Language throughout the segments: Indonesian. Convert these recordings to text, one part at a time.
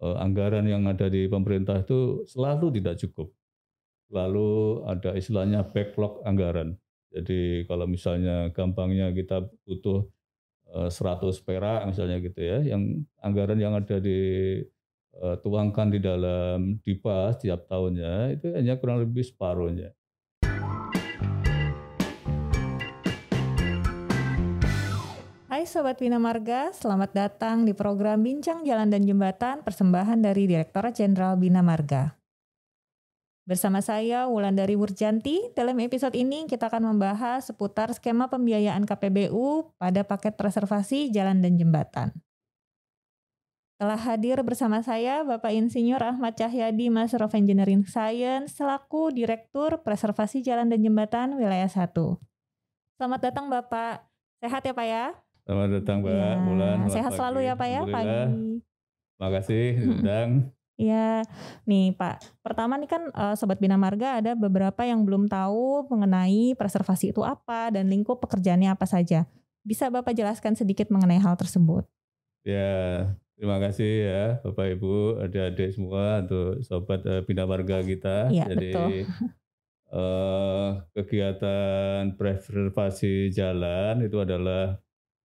anggaran yang ada di pemerintah itu selalu tidak cukup. Lalu ada istilahnya backlog anggaran. Jadi kalau misalnya gampangnya kita butuh 100 perak misalnya gitu ya, yang anggaran yang ada tuangkan di dalam DIPA setiap tahunnya itu hanya kurang lebih separuhnya. Hai Sobat Bina Marga, selamat datang di program Bincang Jalan dan Jembatan persembahan dari Direktorat Jenderal Bina Marga. Bersama saya Wulandari Wurjanti, dalam episode ini kita akan membahas seputar skema pembiayaan KPBU pada paket preservasi jalan dan jembatan. Telah hadir bersama saya Bapak Insinyur Ahmad Cahyadi, Master of Engineering Science, selaku Direktur Preservasi Jalan dan Jembatan Wilayah 1. Selamat datang Bapak, sehat ya Pak ya? Selamat datang Mbak Ya, Wulan, selamat sehat pagi. selalu ya Pak ya, Alhamdulillah, pagi. terima kasih diundang. Ya, nih Pak. Pertama nih kan Sobat Bina Marga ada beberapa yang belum tahu mengenai preservasi itu apa dan lingkup pekerjaannya apa saja. Bisa Bapak jelaskan sedikit mengenai hal tersebut? Ya, terima kasih ya Bapak Ibu, adik-adik semua untuk Sobat Bina Marga kita. Iya, Jadi betul. kegiatan preservasi jalan itu adalah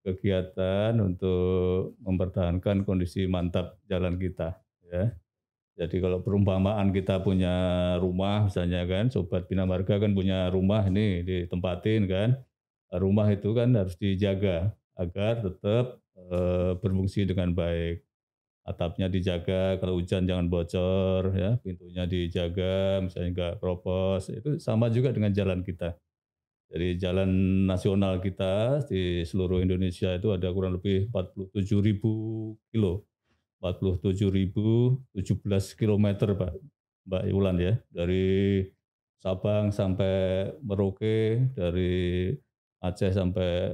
kegiatan untuk mempertahankan kondisi mantap jalan kita, ya. Jadi kalau perumpamaan kita punya rumah misalnya kan, Sobat Bina Marga kan punya rumah ini ditempatin kan. Rumah itu kan harus dijaga agar tetap berfungsi dengan baik. Atapnya dijaga, kalau hujan jangan bocor ya, pintunya dijaga misalnya nggak keropos. Itu sama juga dengan jalan kita. Jadi jalan nasional kita di seluruh Indonesia itu ada kurang lebih 47.000 kilo. 47.017 kilometer Pak, Mbak Yulan ya. Dari Sabang sampai Merauke, dari Aceh sampai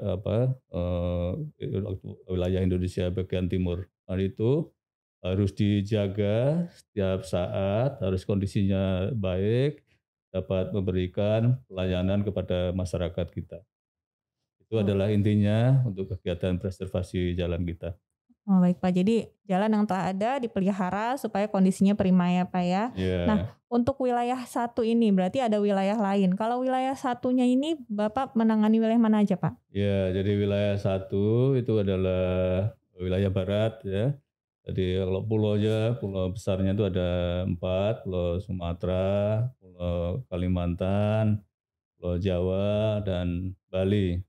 wilayah Indonesia bagian timur. Nah itu harus dijaga setiap saat, harus kondisinya baik, dapat memberikan pelayanan kepada masyarakat kita. Itu Oh, adalah intinya untuk kegiatan preservasi jalan kita. oh, baik Pak. Jadi jalan yang telah ada dipelihara supaya kondisinya prima ya Pak ya. Nah, Ya, untuk wilayah satu ini berarti ada wilayah lain. Kalau wilayah satunya ini Bapak menangani wilayah mana aja Pak? ya, jadi wilayah satu itu adalah wilayah barat ya. Jadi kalau pulaunya, pulau besarnya itu ada 4, Pulau Sumatera, Pulau Kalimantan, Pulau Jawa, dan Bali.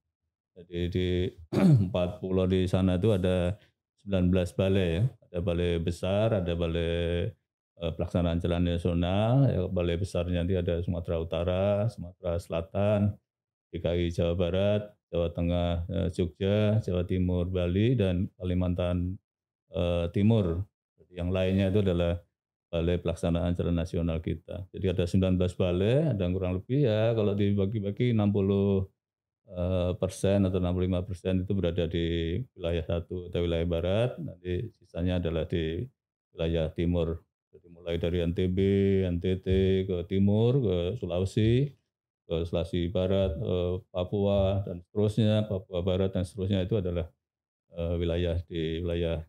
Jadi di 4 pulau di sana itu ada 19 balai ya. Ada balai besar, ada balai pelaksanaan jalan nasional, ya, balai besarnya nanti ada Sumatera Utara, Sumatera Selatan, DKI Jawa Barat, Jawa Tengah, Jogja, Jawa Timur, Bali, dan Kalimantan Timur. Jadi yang lainnya itu adalah balai pelaksanaan jalan nasional kita. Jadi ada 19 balai, ada kurang lebih ya kalau dibagi-bagi 60 persen atau 65% itu berada di wilayah satu atau wilayah barat, nanti sisanya adalah di wilayah timur. Jadi mulai dari NTB, NTT ke timur, ke Sulawesi Barat, Papua dan seterusnya, Papua Barat dan seterusnya itu adalah wilayah di wilayah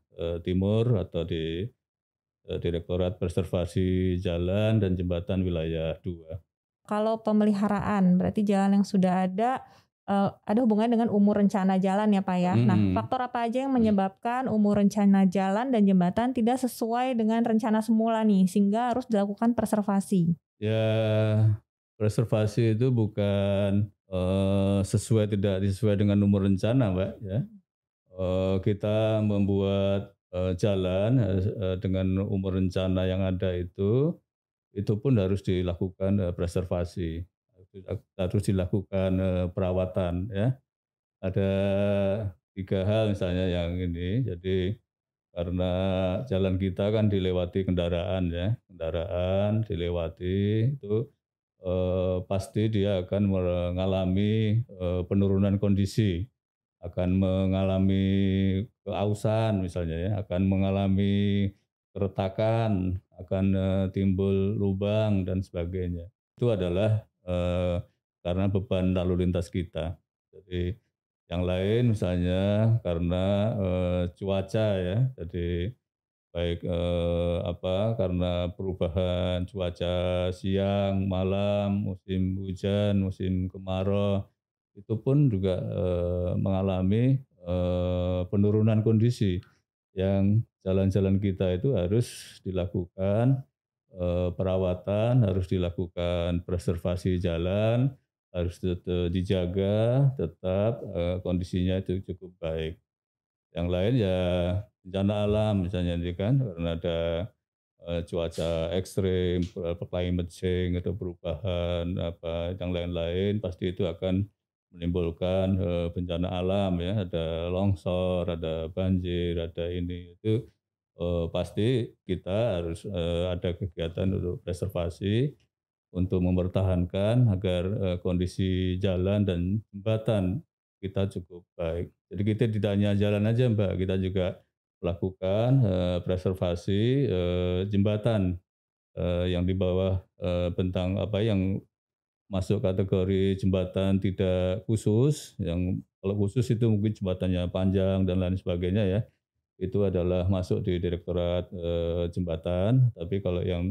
timur atau di Direktorat Preservasi Jalan dan Jembatan Wilayah 2. Kalau pemeliharaan, berarti jalan yang sudah ada hubungannya dengan umur rencana jalan ya Pak ya. Nah, faktor apa aja yang menyebabkan umur rencana jalan dan jembatan tidak sesuai dengan rencana semula nih, sehingga harus dilakukan preservasi? Ya, preservasi itu bukan tidak sesuai dengan umur rencana, Mbak, ya. Kita membuat jalan dengan umur rencana yang ada itu pun harus dilakukan preservasi, harus dilakukan perawatan ya. Ada 3 hal misalnya yang ini, jadi karena jalan kita kan dilewati kendaraan ya, kendaraan dilewati itu pasti dia akan mengalami penurunan kondisi, akan mengalami keausan misalnya ya, akan mengalami keretakan, akan timbul lubang dan sebagainya. Itu adalah karena beban lalu lintas kita. Jadi yang lain misalnya karena cuaca ya, jadi baik karena perubahan cuaca siang, malam, musim hujan, musim kemarau, itu pun juga mengalami penurunan kondisi yang jalan-jalan kita itu harus dilakukan perawatan, harus dilakukan preservasi jalan, harus dijaga tetap kondisinya itu cukup baik. Yang lain ya bencana alam misalnya ini kan karena ada cuaca ekstrim, climate change atau perubahan yang lain-lain pasti itu akan menimbulkan bencana alam ya, ada longsor, ada banjir, ada ini itu pasti kita harus ada kegiatan untuk preservasi untuk mempertahankan agar kondisi jalan dan jembatan kita cukup baik. Jadi kita tidak hanya jalan aja Mbak, kita juga melakukan preservasi jembatan yang di bawah bentang yang masuk kategori jembatan tidak khusus, yang kalau khusus itu mungkin jembatannya panjang dan lain sebagainya ya, itu adalah masuk di Direktorat Jembatan, tapi kalau yang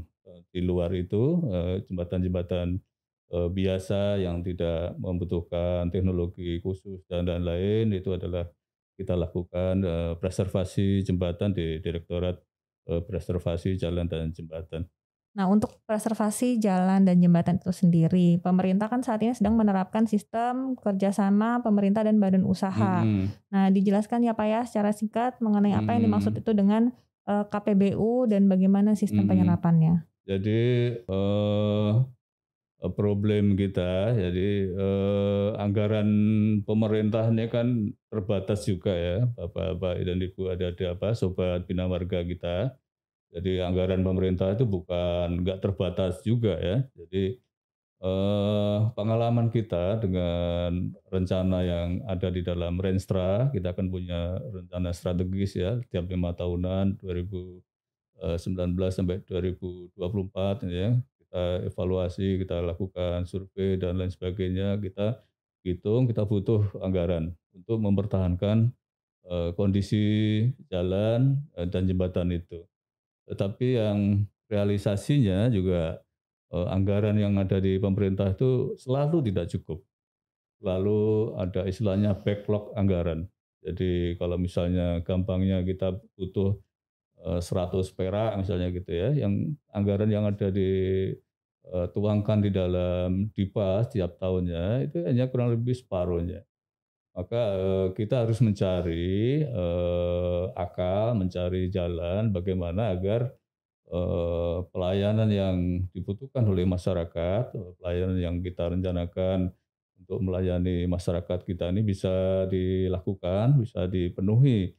di luar itu jembatan-jembatan biasa yang tidak membutuhkan teknologi khusus dan lain-lain itu adalah kita lakukan preservasi jembatan di Direktorat Preservasi Jalan dan Jembatan. Nah, untuk preservasi jalan dan jembatan itu sendiri, pemerintah kan saat ini sedang menerapkan sistem kerjasama pemerintah dan badan usaha. Mhm, Nah, dijelaskan ya Pak ya secara singkat mengenai apa yang dimaksud mhm, itu dengan KPBU dan bagaimana sistem mhm. penyerapannya. Jadi problem kita jadi anggaran pemerintah ini kan terbatas juga ya Bapak-bapak dan Ibu ada sobat bina marga kita. Jadi anggaran pemerintah itu bukan nggak terbatas juga ya. Jadi pengalaman kita dengan rencana yang ada di dalam Renstra, kita akan punya rencana strategis ya tiap 5 tahunan 2019 sampai 2024 ya. Kita evaluasi, kita lakukan survei dan lain sebagainya, kita hitung kita butuh anggaran untuk mempertahankan kondisi jalan dan jembatan itu. Tetapi yang realisasinya juga anggaran yang ada di pemerintah itu selalu tidak cukup. Lalu ada istilahnya backlog anggaran. Jadi kalau misalnya gampangnya kita butuh 100 perak misalnya gitu ya, yang anggaran yang ada tuangkan di dalam DIPA setiap tahunnya itu hanya kurang lebih separuhnya. Maka kita harus mencari akal, mencari jalan bagaimana agar pelayanan yang dibutuhkan oleh masyarakat, pelayanan yang kita rencanakan untuk melayani masyarakat kita ini bisa dilakukan, bisa dipenuhi.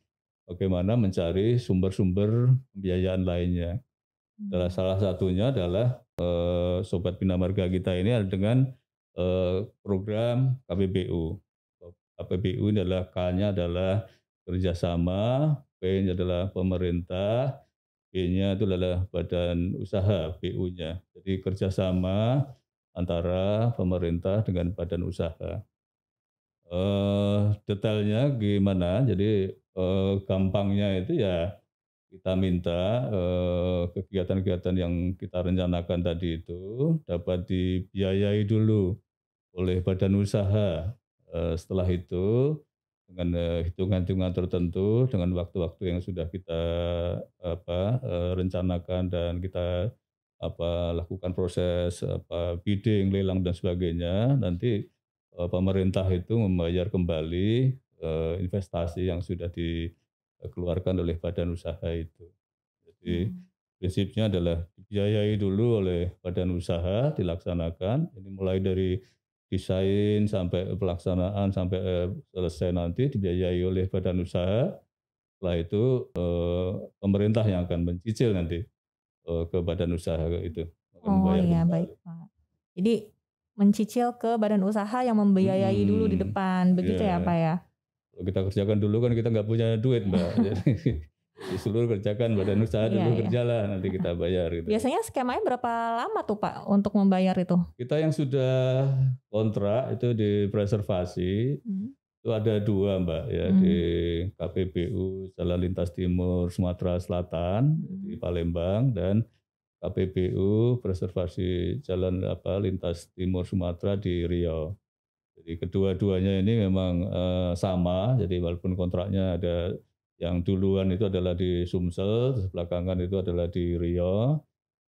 Bagaimana mencari sumber-sumber pembiayaan lainnya. Hmm. Salah satunya adalah Sobat Bina Marga kita ini dengan program KPBU. KPBU ini adalah K-nya adalah kerjasama, P-nya adalah pemerintah, B-nya itu adalah badan usaha, BU-nya. Jadi kerjasama antara pemerintah dengan badan usaha. Detailnya gimana? Jadi gampangnya itu ya kita minta kegiatan-kegiatan yang kita rencanakan tadi itu dapat dibiayai dulu oleh badan usaha. Setelah itu dengan hitungan-hitungan tertentu, dengan waktu-waktu yang sudah kita rencanakan dan kita lakukan proses bidding, lelang dan sebagainya, nanti pemerintah itu membayar kembali investasi yang sudah dikeluarkan oleh badan usaha itu. Jadi Hmm. prinsipnya adalah dibiayai dulu oleh badan usaha, dilaksanakan, ini mulai dari desain sampai pelaksanaan sampai selesai nanti dibiayai oleh badan usaha. Setelah itu pemerintah yang akan mencicil nanti ke badan usaha itu, akan Oh membayar ya baik kembali. Pak. Jadi mencicil ke badan usaha yang membiayai dulu di Mhm, depan, begitu ya iya. Pak ya? Kalau kita kerjakan dulu kan kita nggak punya duit Mbak, jadi disuruh kerjakan badan usaha Iya dulu iya. kerjalah nanti kita bayar gitu. Biasanya skemanya berapa lama tuh Pak untuk membayar itu? Kita yang sudah kontrak itu dipreservasi, Hmm. Itu ada 2 Mbak ya, di Mhm. KPBU Jalan Lintas Timur Sumatera Selatan di Mhm. Palembang dan KPBU Preservasi Jalan Lintas Timur Sumatera di Riau. Jadi kedua-duanya ini memang, sama, jadi walaupun kontraknya ada yang duluan itu adalah di Sumsel, terus belakangan itu adalah di Riau.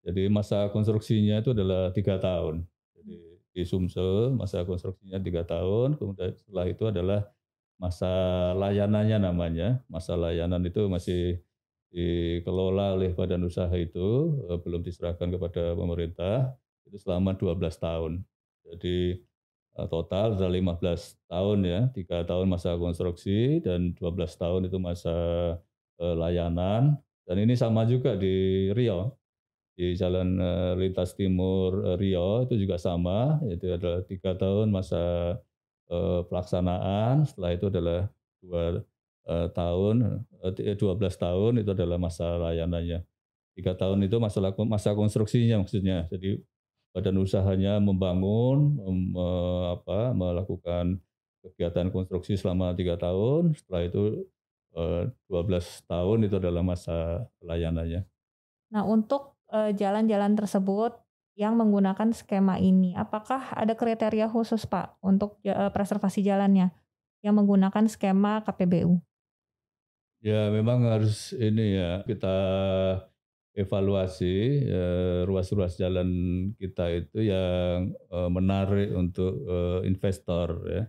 Jadi masa konstruksinya itu adalah 3 tahun. Jadi di Sumsel masa konstruksinya 3 tahun, kemudian setelah itu adalah masa layanannya namanya. Masa layanan itu masih dikelola oleh badan usaha itu, belum diserahkan kepada pemerintah, itu selama 12 tahun. Jadi, total ada 15 tahun ya, 3 tahun masa konstruksi dan 12 tahun itu masa, layanan. Dan ini sama juga di Riau, di Jalan, Lintas Timur, Riau itu juga sama, itu adalah 3 tahun masa, pelaksanaan, setelah itu adalah 2 tahun, 12 tahun itu adalah masa layanannya. 3 tahun itu masa konstruksinya maksudnya. Jadi badan usahanya membangun, melakukan kegiatan konstruksi selama 3 tahun, setelah itu, 12 tahun itu adalah masa layanannya. Nah, untuk, jalan-jalan tersebut yang menggunakan skema ini, apakah ada kriteria khusus, Pak, untuk preservasi jalannya yang menggunakan skema KPBU? Ya memang harus ini ya, kita evaluasi, ruas-ruas jalan kita itu yang, menarik untuk, investor ya.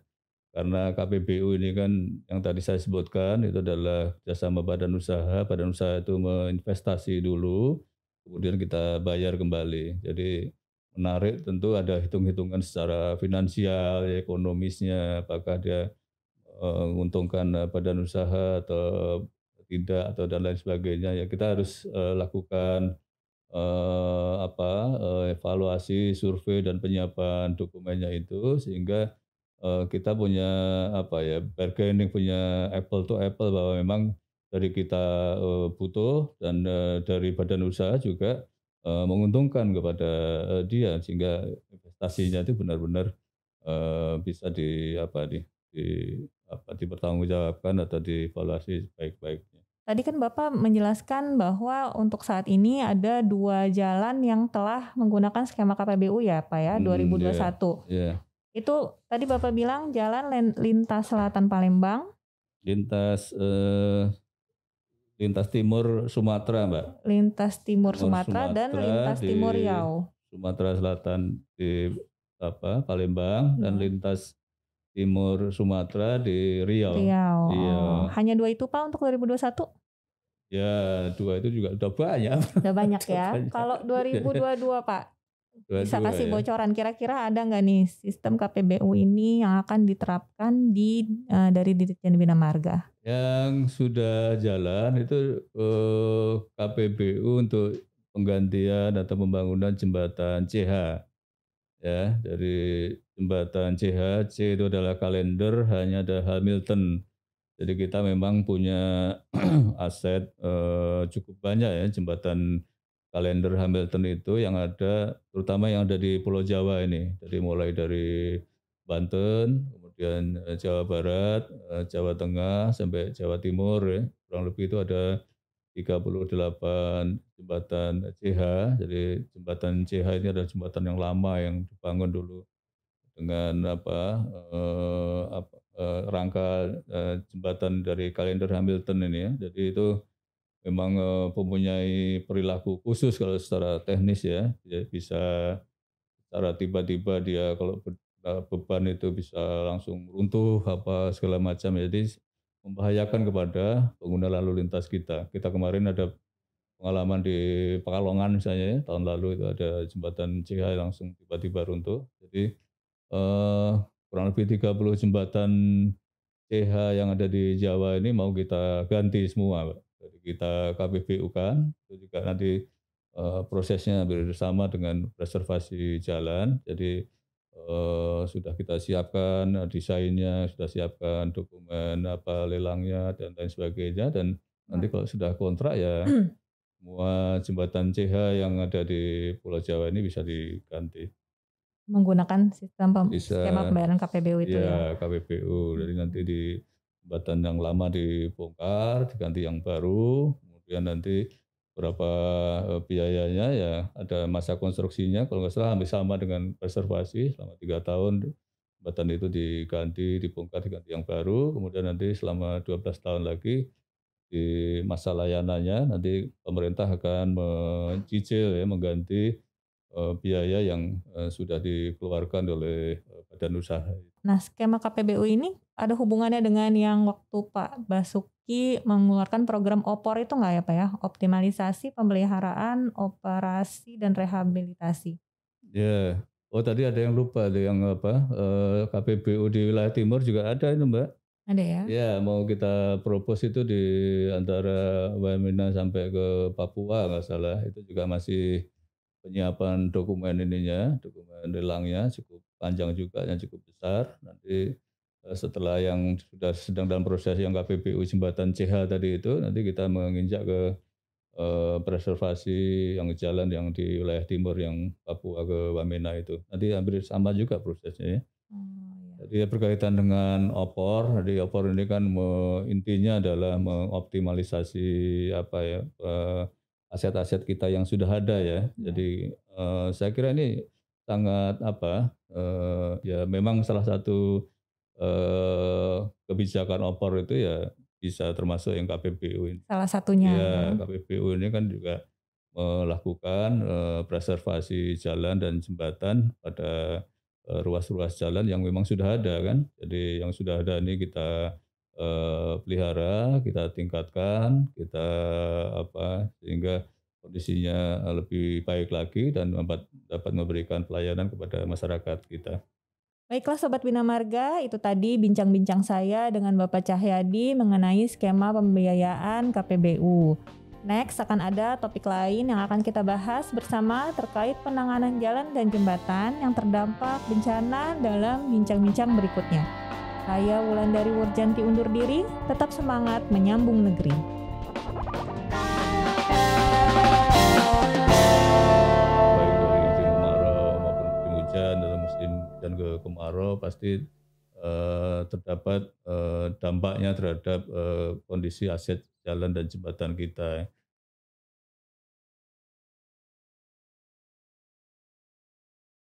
Karena KPBU ini kan yang tadi saya sebutkan itu adalah kerjasama badan usaha itu menginvestasi dulu, kemudian kita bayar kembali. Jadi menarik tentu ada hitung-hitungan secara finansial, ekonomisnya, apakah dia, menguntungkan, badan usaha atau tidak atau dan lain sebagainya. Ya kita harus, lakukan, evaluasi, survei dan penyiapan dokumennya itu sehingga kita punya bargaining, punya apple to apple bahwa memang dari kita, butuh dan, dari badan usaha juga, menguntungkan kepada, dia sehingga investasinya itu benar-benar, bisa dipertanggungjawabkan atau dievaluasi sebaik-baiknya. Tadi kan Bapak menjelaskan bahwa untuk saat ini ada 2 jalan yang telah menggunakan skema KPBU ya, Pak, ya, Iya 2021. iya. Itu tadi Bapak bilang jalan lintas selatan Palembang, Lintas, lintas timur Sumatera, Mbak. lintas timur Timur Sumatera, dan Sumatera lintas di timur Riau. Sumatera Selatan di Palembang dan Iya, lintas timur Sumatera di Riau. Riau. Oh, Iya, hanya 2 itu, Pak, untuk 2021? ya 2 itu juga udah banyak, Udah banyak udah ya. banyak. Kalau 2022, Pak, bisa 22 kasih ya. bocoran kira-kira ada nggak nih sistem KPBU ini yang akan diterapkan dari Ditjen Bina Marga? Yang sudah jalan itu, KPBU untuk penggantian atau pembangunan jembatan CH ya, dari jembatan CH, C itu adalah kalender, H-nya ada Hamilton. Jadi kita memang punya aset, cukup banyak ya jembatan kalender Hamilton itu yang ada terutama yang ada di Pulau Jawa ini. Jadi mulai dari Banten, kemudian, Jawa Barat, Jawa Tengah, sampai Jawa Timur ya. Kurang lebih itu ada 38 jembatan CH. Jadi jembatan CH ini adalah jembatan yang lama yang dibangun dulu dengan rangka, jembatan dari kalender Hamilton ini ya. Jadi itu memang, mempunyai perilaku khusus kalau secara teknis ya. Dia bisa secara tiba-tiba dia kalau beban itu bisa langsung runtuh apa segala macam. Jadi membahayakan kepada pengguna lalu lintas kita. Kita kemarin ada pengalaman di Pekalongan misalnya ya, tahun lalu itu ada jembatan CH langsung tiba-tiba runtuh. Jadi, kurang lebih 30 jembatan CH yang ada di Jawa ini mau kita ganti semua, Pak. Jadi kita KPBU-kan, itu juga nanti, prosesnya hampir sama dengan preservasi jalan. Jadi, sudah kita siapkan, desainnya, sudah siapkan dokumen lelangnya dan lain sebagainya dan nanti kalau sudah kontrak ya semua jembatan CH yang ada di Pulau Jawa ini bisa diganti. Menggunakan sistem skema Bisa pembayaran KPBU itu ya? ya KPBU. Jadi nanti di jembatan yang lama dibongkar, diganti yang baru, kemudian nanti berapa biayanya ya ada masa konstruksinya kalau nggak salah hampir sama dengan reservasi selama 3 tahun jembatan itu diganti, dibongkar, diganti yang baru, kemudian nanti selama 12 tahun lagi di masa layanannya nanti pemerintah akan mencicil ya, mengganti biaya yang sudah dikeluarkan oleh badan usaha. Nah, skema KPBU ini ada hubungannya dengan yang waktu Pak Basuki mengeluarkan program OPOR itu nggak ya Pak ya? Optimalisasi pemeliharaan, operasi, dan rehabilitasi. Ya. Oh tadi ada yang lupa ada yang apa, KPBU di wilayah timur juga ada itu Mbak. Ada ya? Ya mau kita propose itu di antara Wamena sampai ke Papua nggak salah, itu juga masih penyiapan dokumen ininya, dokumen lelangnya cukup panjang juga yang cukup besar. Nanti, setelah yang sudah sedang dalam proses yang KPBU jembatan CH tadi itu, nanti kita menginjak ke preservasi yang jalan yang di wilayah timur yang Papua ke Wamena itu. Nanti hampir sama juga prosesnya ya. Oh, ya. Jadi ya berkaitan dengan opor, jadi opor ini kan intinya adalah mengoptimalisasi apa ya, aset-aset kita yang sudah ada ya. Ya. Jadi, saya kira ini sangat apa, ya memang salah satu, kebijakan opor itu ya bisa termasuk yang KPBU ini. Salah satunya ya. Ya, KPBU ini kan juga melakukan, preservasi jalan dan jembatan pada, ruas-ruas jalan yang memang sudah ada kan. Jadi yang sudah ada ini kita, pelihara, kita tingkatkan, kita apa, sehingga kondisinya, lebih baik lagi dan dapat memberikan pelayanan kepada masyarakat kita. Baiklah Sobat Bina Marga, itu tadi bincang-bincang saya dengan Bapak Cahyadi mengenai skema pembiayaan KPBU. Next akan ada topik lain yang akan kita bahas bersama terkait penanganan jalan dan jembatan yang terdampak bencana dalam bincang-bincang berikutnya. Saya Wulandari Wurjanti undur diri, tetap semangat menyambung negeri. Baik dari musim kemarau maupun musim hujan, dalam musim hujan ke kemarau pasti, terdapat, dampaknya terhadap, kondisi aset jalan dan jembatan kita ya.